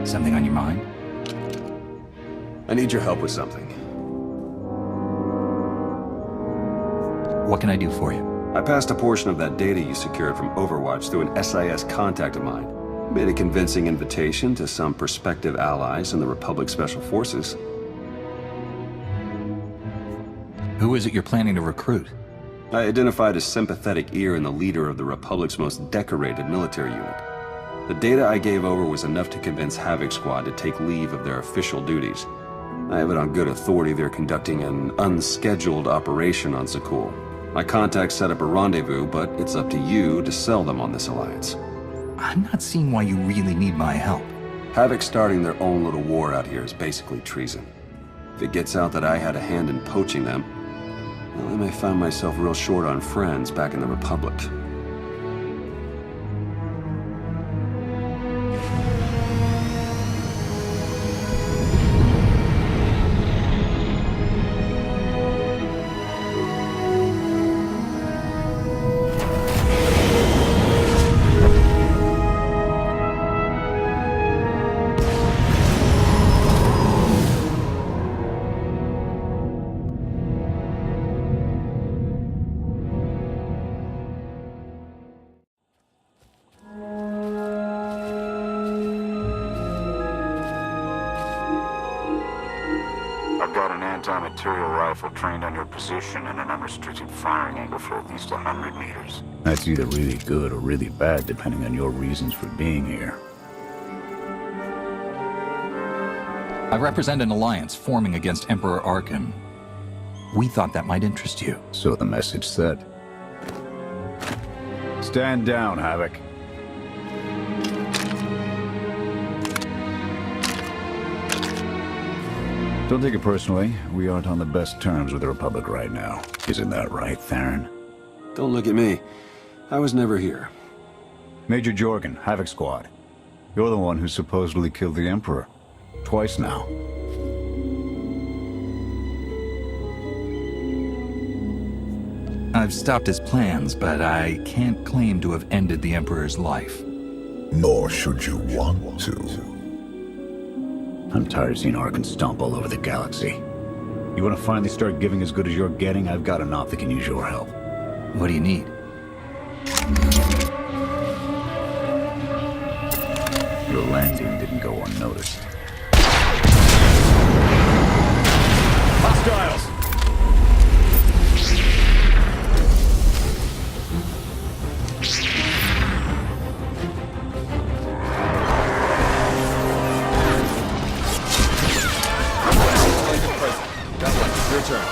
Something on your mind? I need your help with something. What can I do for you? I passed a portion of that data you secured from Overwatch through an SIS contact of mine. Made a convincing invitation to some prospective allies in the Republic Special Forces. Who is it you're planning to recruit? I identified a sympathetic ear in the leader of the Republic's most decorated military unit. The data I gave over was enough to convince Havoc Squad to take leave of their official duties. I have it on good authority they're conducting an unscheduled operation on Zakuul. My contacts set up a rendezvous, but it's up to you to sell them on this alliance. I'm not seeing why you really need my help. Havoc starting their own little war out here is basically treason. If it gets out that I had a hand in poaching them, well, I may find myself real short on friends back in the Republic. I've got an anti-material rifle trained on your position and an unrestricted firing angle for at least 100 meters. That's either really good or really bad, depending on your reasons for being here. I represent an alliance forming against Emperor Arkann. We thought that might interest you. So the message said. Stand down, Havoc. Don't take it personally. We aren't on the best terms with the Republic right now. Isn't that right, Theron? Don't look at me. I was never here. Major Jorgan, Havoc Squad. You're the one who supposedly killed the Emperor. Twice now. I've stopped his plans, but I can't claim to have ended the Emperor's life. Nor should you want to. I'm tired of seeing Arkann stomp all over the galaxy. You want to finally start giving as good as you're getting? I've got enough that can use your help. What do you need? Your landing didn't go unnoticed. Hostiles! Your turn.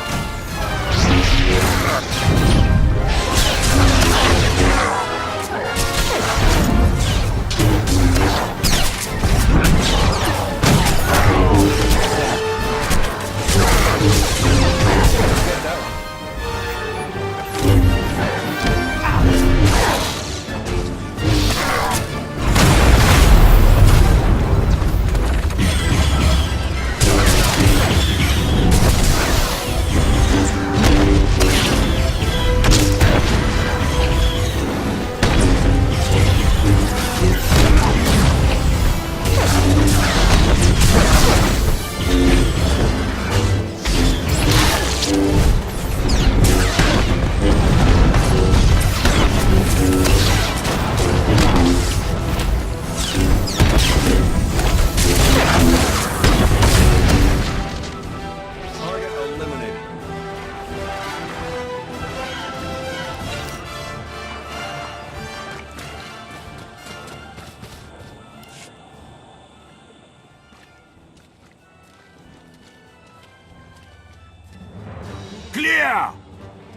Clear!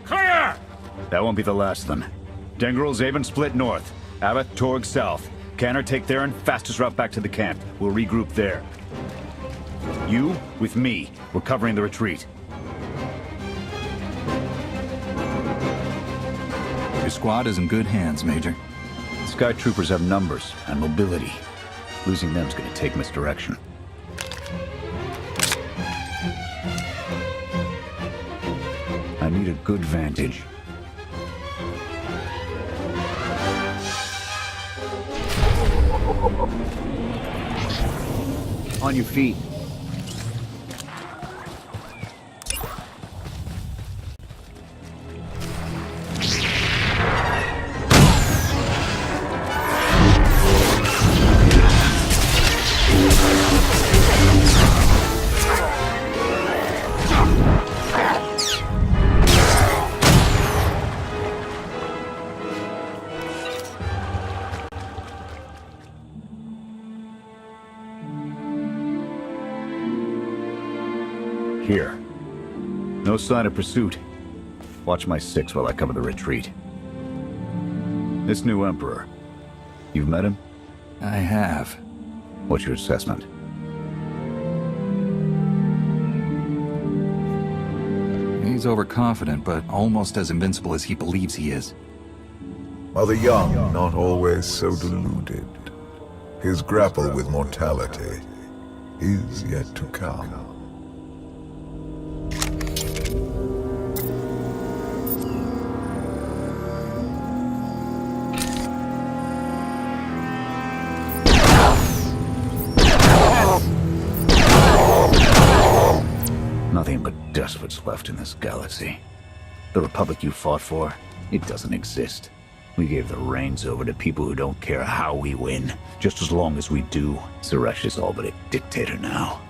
Clear! That won't be the last of them. Dengrel, Zaven split north. Abath, Torg south. Canner, take Theron, fastest route back to the camp. We'll regroup there. You, with me. We're covering the retreat. Your squad is in good hands, Major. Sky Troopers have numbers and mobility. Losing them's gonna take misdirection. I need a good vantage. On your feet. Here. No sign of pursuit. Watch my 6 while I cover the retreat. This new Emperor. You've met him? I have. What's your assessment? He's overconfident, but almost as invincible as he believes he is. Are the young not always so deluded? His grapple with mortality is yet to come. Nothing but dust what's left in this galaxy. The Republic you fought for, it doesn't exist. We gave the reins over to people who don't care how we win, just as long as we do. Suresh is all but a dictator now.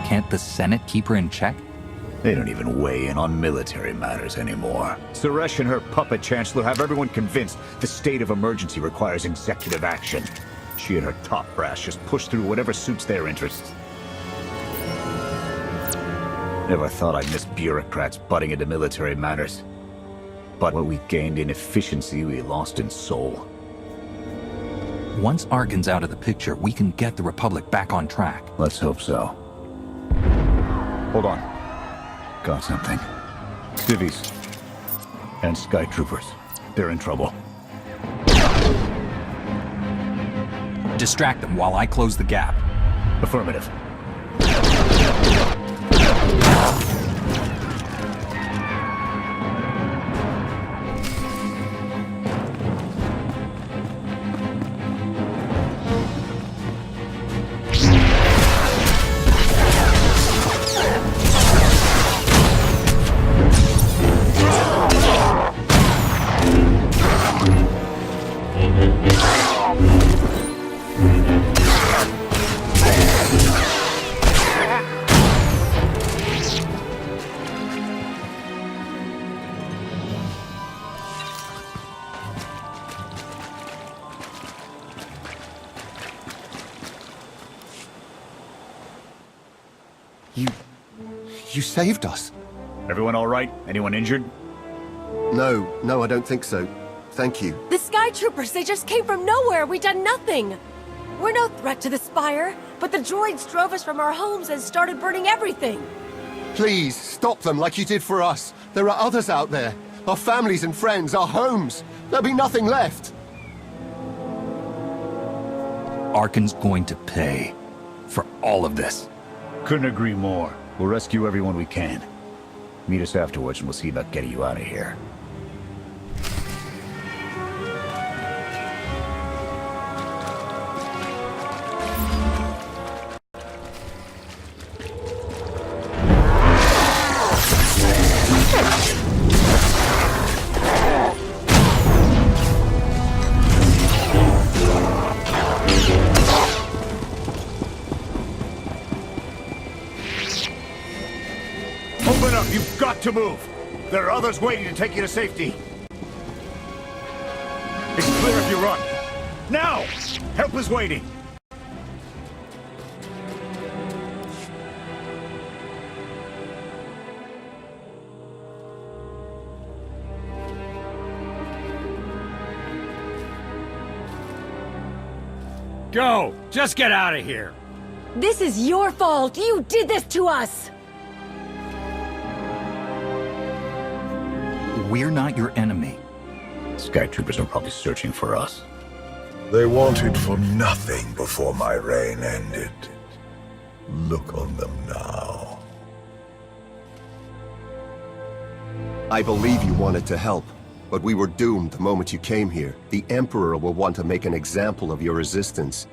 Can't the Senate keep her in check? They don't even weigh in on military matters anymore. Suresh and her puppet chancellor have everyone convinced the state of emergency requires executive action. She and her top brass just push through whatever suits their interests. Never thought I'd miss bureaucrats butting into military matters. But what we gained in efficiency, we lost in soul. Once Arkann's out of the picture, we can get the Republic back on track. Let's hope so. Hold on. Got something. Civvies. And Sky Troopers. They're in trouble. Distract them while I close the gap. Affirmative. You saved us. Everyone all right? Anyone injured? No, I don't think so. Thank you. The Sky Troopers, they just came from nowhere. We done nothing. We're no threat to the Spire, but the droids drove us from our homes and started burning everything. Please, stop them like you did for us. There are others out there. Our families and friends, our homes. There'll be nothing left. Arkann's going to pay for all of this. Couldn't agree more. We'll rescue everyone we can. Meet us afterwards and we'll see about getting you out of here. Open up! You've got to move! There are others waiting to take you to safety. It's clear if you run. Now! Help is waiting! Go! Just get out of here! This is your fault! You did this to us! We're not your enemy. Sky Troopers are probably searching for us. They wanted for nothing before my reign ended. Look on them now. I believe you wanted to help. But we were doomed the moment you came here. The Emperor will want to make an example of your resistance.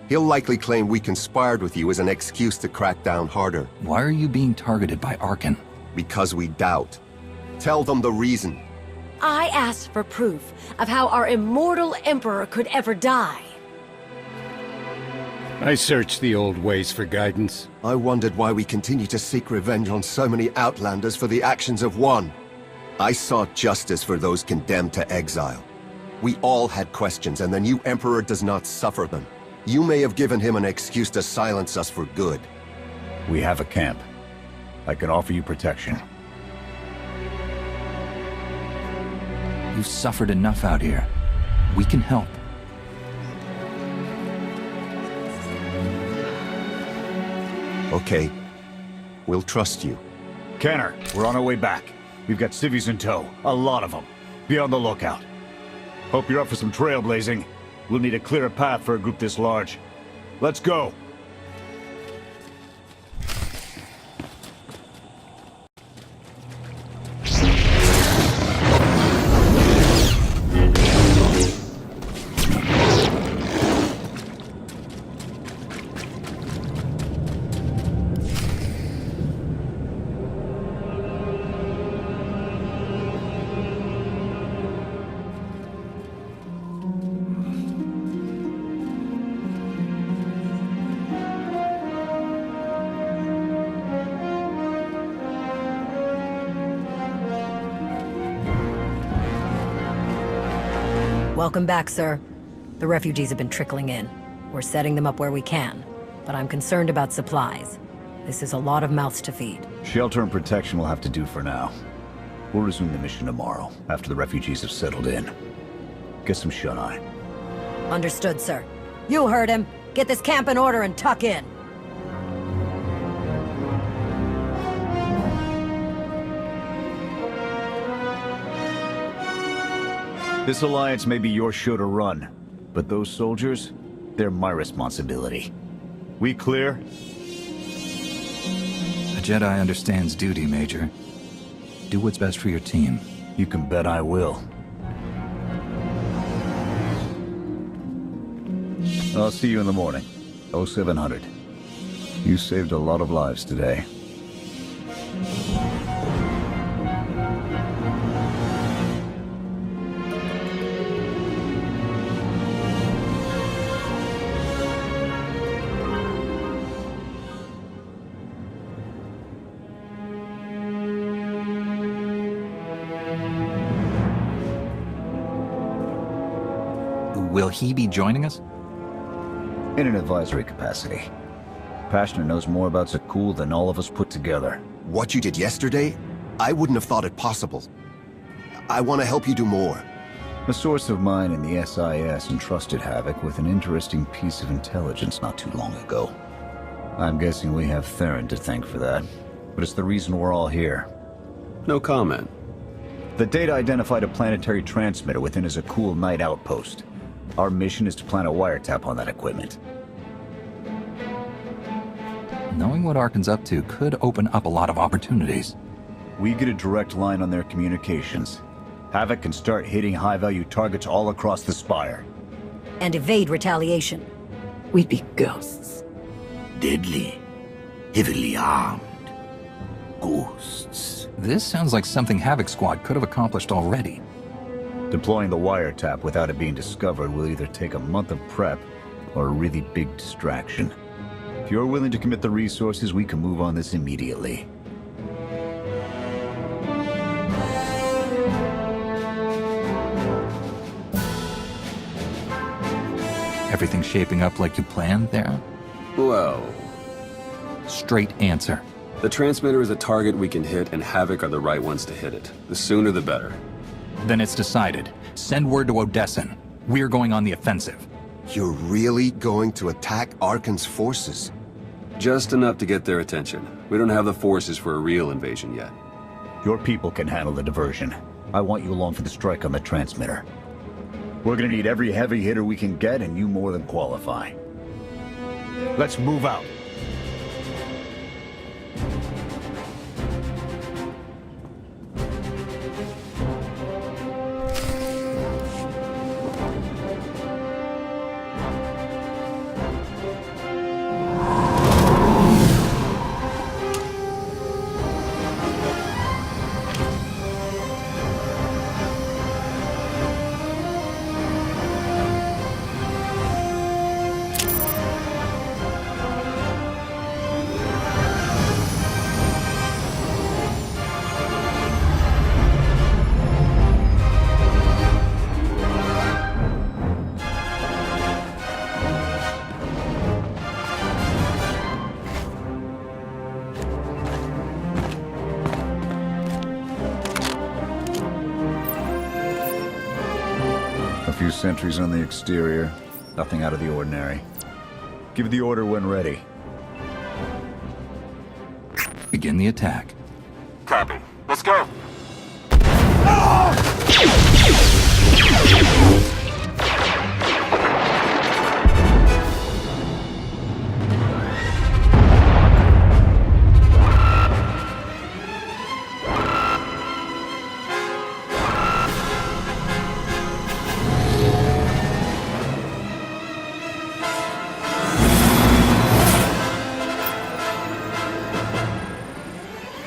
He'll likely claim we conspired with you as an excuse to crack down harder. Why are you being targeted by Arkann? Because we doubt. Tell them the reason. I asked for proof of how our immortal Emperor could ever die. I searched the old ways for guidance. I wondered why we continue to seek revenge on so many Outlanders for the actions of one. I sought justice for those condemned to exile. We all had questions, and the new Emperor does not suffer them. You may have given him an excuse to silence us for good. We have a camp. I can offer you protection. You've suffered enough out here. We can help. Okay. We'll trust you. Kenner, we're on our way back. We've got civvies in tow. A lot of them. Be on the lookout. Hope you're up for some trailblazing. We'll need a clearer path for a group this large. Let's go! Welcome back, sir. The refugees have been trickling in. We're setting them up where we can, but I'm concerned about supplies. This is a lot of mouths to feed. Shelter and protection will have to do for now. We'll resume the mission tomorrow, after the refugees have settled in. Get some shut-eye. Understood, sir. You heard him. Get this camp in order and tuck in. This alliance may be your show to run, but those soldiers, they're my responsibility. We clear? A Jedi understands duty, Major. Do what's best for your team. You can bet I will. I'll see you in the morning. 0700. You saved a lot of lives today. Will he be joining us? In an advisory capacity. Passionate knows more about Zakuul than all of us put together. What you did yesterday, I wouldn't have thought it possible. I want to help you do more. A source of mine in the SIS entrusted Havoc with an interesting piece of intelligence not too long ago. I'm guessing we have Theron to thank for that, but it's the reason we're all here. No comment. The data identified a planetary transmitter within a Zakuul Knight outpost. Our mission is to plant a wiretap on that equipment. Knowing what Arkann's up to could open up a lot of opportunities. We get a direct line on their communications. Havoc can start hitting high-value targets all across the Spire. And evade retaliation. We'd be ghosts. Deadly. Heavily armed. Ghosts. This sounds like something Havoc Squad could have accomplished already. Deploying the wiretap without it being discovered will either take a month of prep or a really big distraction. If you're willing to commit the resources, we can move on this immediately. Everything shaping up like you planned there? Well, Straight answer. the transmitter is a target we can hit, and Havoc are the right ones to hit it. The sooner the better. Then it's decided. Send word to Odessen. We're going on the offensive. You're really going to attack Arkann's forces? Just enough to get their attention. We don't have the forces for a real invasion yet. Your people can handle the diversion. I want you along for the strike on the transmitter. We're gonna need every heavy hitter we can get, and you more than qualify. Let's move out. Sentries on the exterior. Nothing out of the ordinary. Give the order when ready. Begin the attack. Copy. Let's go.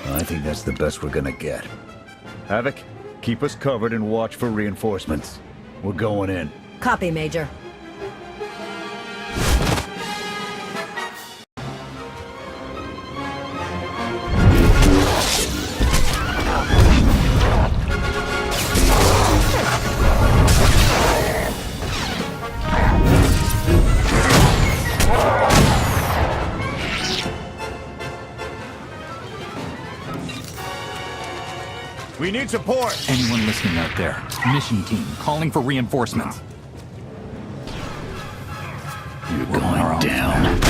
I think that's the best we're gonna get. Havoc, keep us covered and watch for reinforcements. We're going in. Copy, Major. We need support! Anyone listening out there? Mission team, calling for reinforcements. You're going down.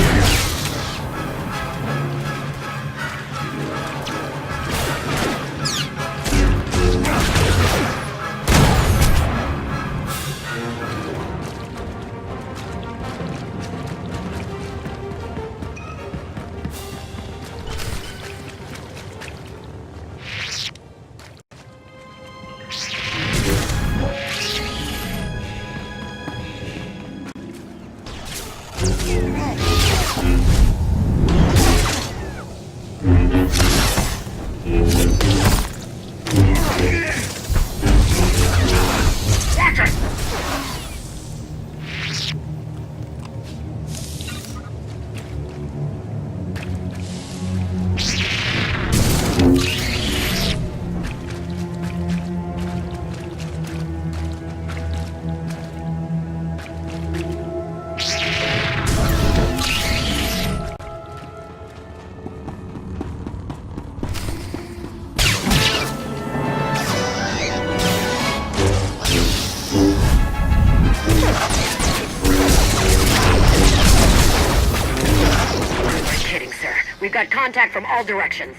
We've got contact from all directions.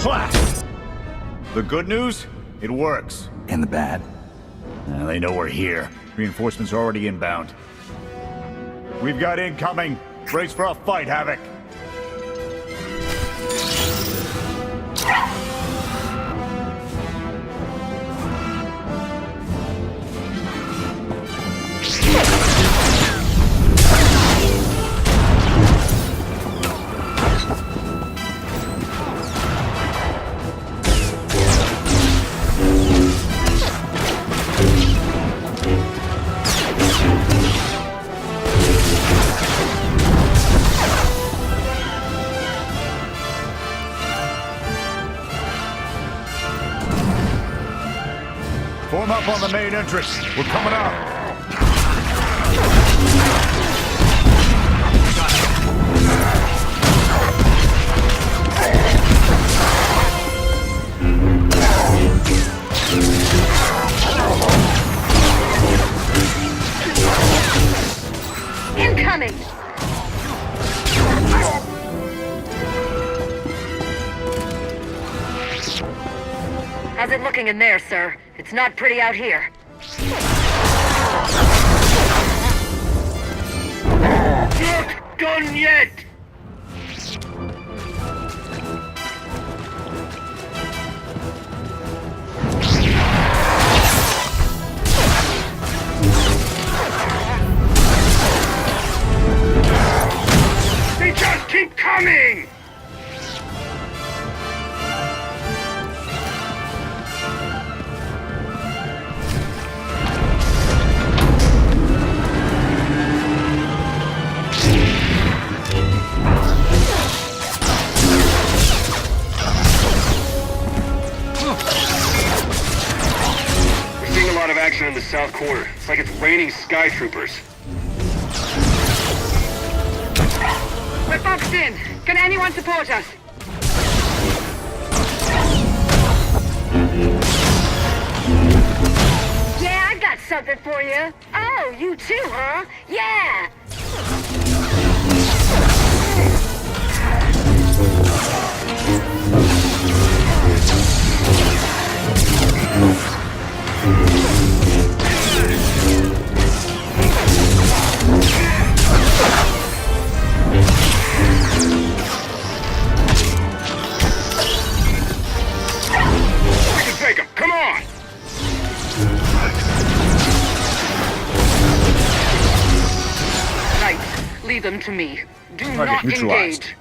Blast! The good news? It works. And the bad? They know we're here. Reinforcements are already inbound. We've got incoming. Brace for a fight, Havoc. Form up on the main entrance. We're coming up. Incoming! How's it looking in there, sir? It's not pretty out here. Not done yet! They just keep coming! Action in the south corner. It's like it's raining sky troopers. We're boxed in. Can anyone support us? Yeah, I got something for you. Oh, you too, huh? Yeah! We can take him. Come on! Right. Leave them to me. Do Target not neutralized. engage.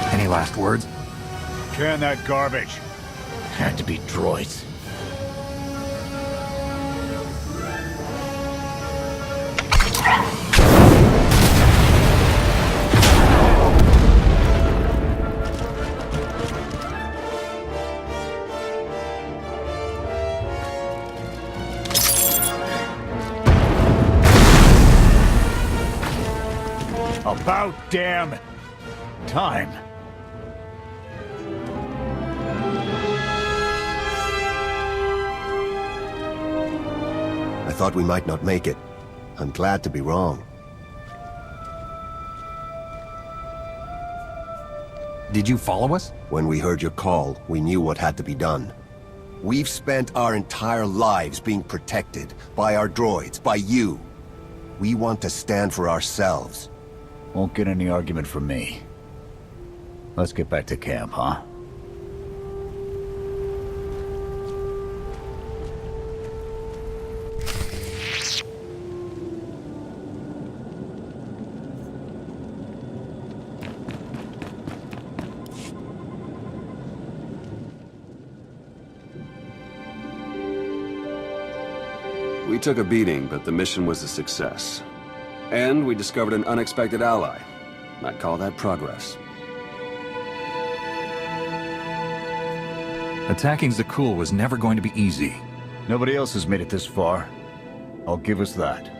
Any last words? Can that garbage. Had to be droids. About damn time. I thought we might not make it. I'm glad to be wrong. Did you follow us? When we heard your call, we knew what had to be done. We've spent our entire lives being protected by our droids, by you. We want to stand for ourselves. Won't get any argument from me. Let's get back to camp, huh? We took a beating, but the mission was a success. And we discovered an unexpected ally. I'd call that progress. Attacking Zakuul was never going to be easy. Nobody else has made it this far. I'll give us that.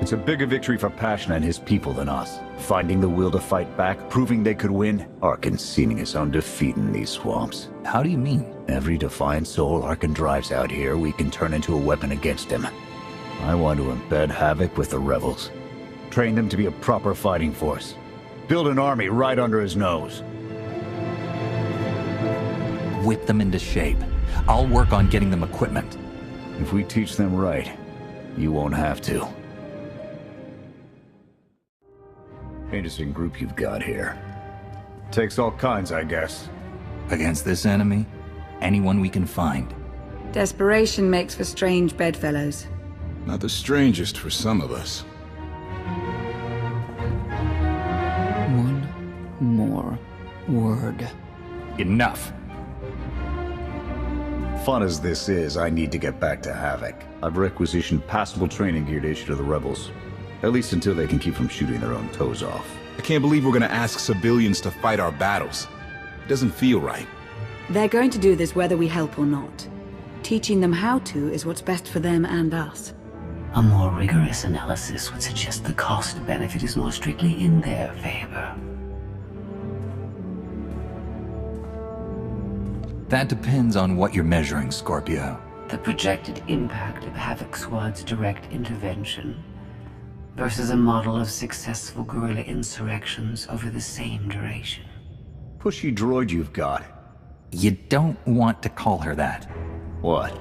It's a bigger victory for Passion and his people than us. Finding the will to fight back, proving they could win. Arkann seeing his own defeat in these swamps. How do you mean? Every defiant soul Arkann drives out here, we can turn into a weapon against him. I want to embed Havoc with the rebels. Train them to be a proper fighting force. Build an army right under his nose. Whip them into shape. I'll work on getting them equipment. If we teach them right, you won't have to. Interesting group you've got here. Takes all kinds, I guess. Against this enemy, anyone we can find. Desperation makes for strange bedfellows. Not the strangest for some of us. One more word. Enough. Fun as this is, I need to get back to Havoc. I've requisitioned passable training gear to issue to the rebels. At least until they can keep from shooting their own toes off. I can't believe we're gonna ask civilians to fight our battles. It doesn't feel right. They're going to do this whether we help or not. Teaching them how to is what's best for them and us. A more rigorous analysis would suggest the cost-benefit is more strictly in their favor. That depends on what you're measuring, Scorpio. The projected impact of Havoc Squad's direct intervention versus a model of successful guerrilla insurrections over the same duration. pushy droid you've got. You don't want to call her that. What?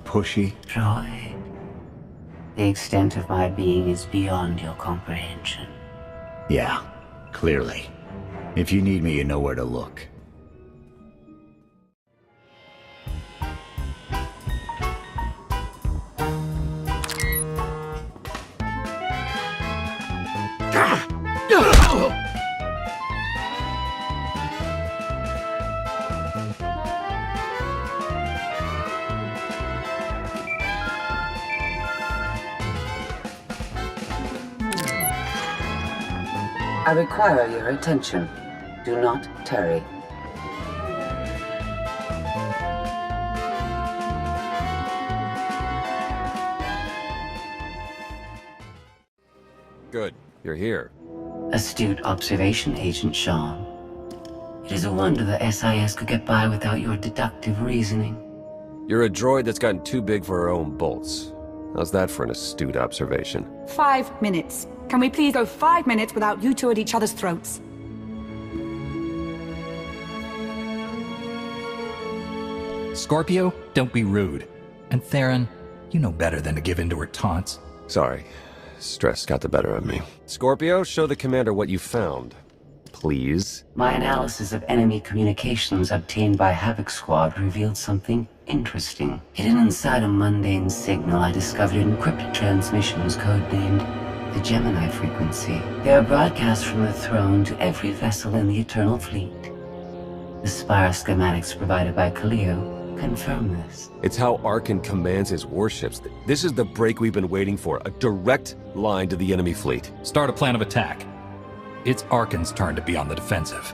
Pushy? Droid. The extent of my being is beyond your comprehension. Yeah, clearly. If you need me, you know where to look. I require your attention. Do not tarry. Good. You're here. Astute observation, Agent Shaw. It is a wonder the SIS could get by without your deductive reasoning. You're a droid that's gotten too big for her own bolts. How's that for an astute observation? 5 minutes. Can we please go 5 minutes without you two at each other's throats? Scorpio, don't be rude. And Theron, you know better than to give in to her taunts. Sorry. Stress got the better of me. Scorpio, show the commander what you found. Please. My analysis of enemy communications obtained by Havoc Squad revealed something interesting. Hidden inside a mundane signal, I discovered encrypted transmissions codenamed the Gemini frequency. They are broadcast from the throne to every vessel in the Eternal Fleet. The Spire schematics provided by Kaleo confirm this. It's how Arkann commands his warships. This is the break we've been waiting for. A direct line to the enemy fleet. Start a plan of attack. It's Arkann's turn to be on the defensive.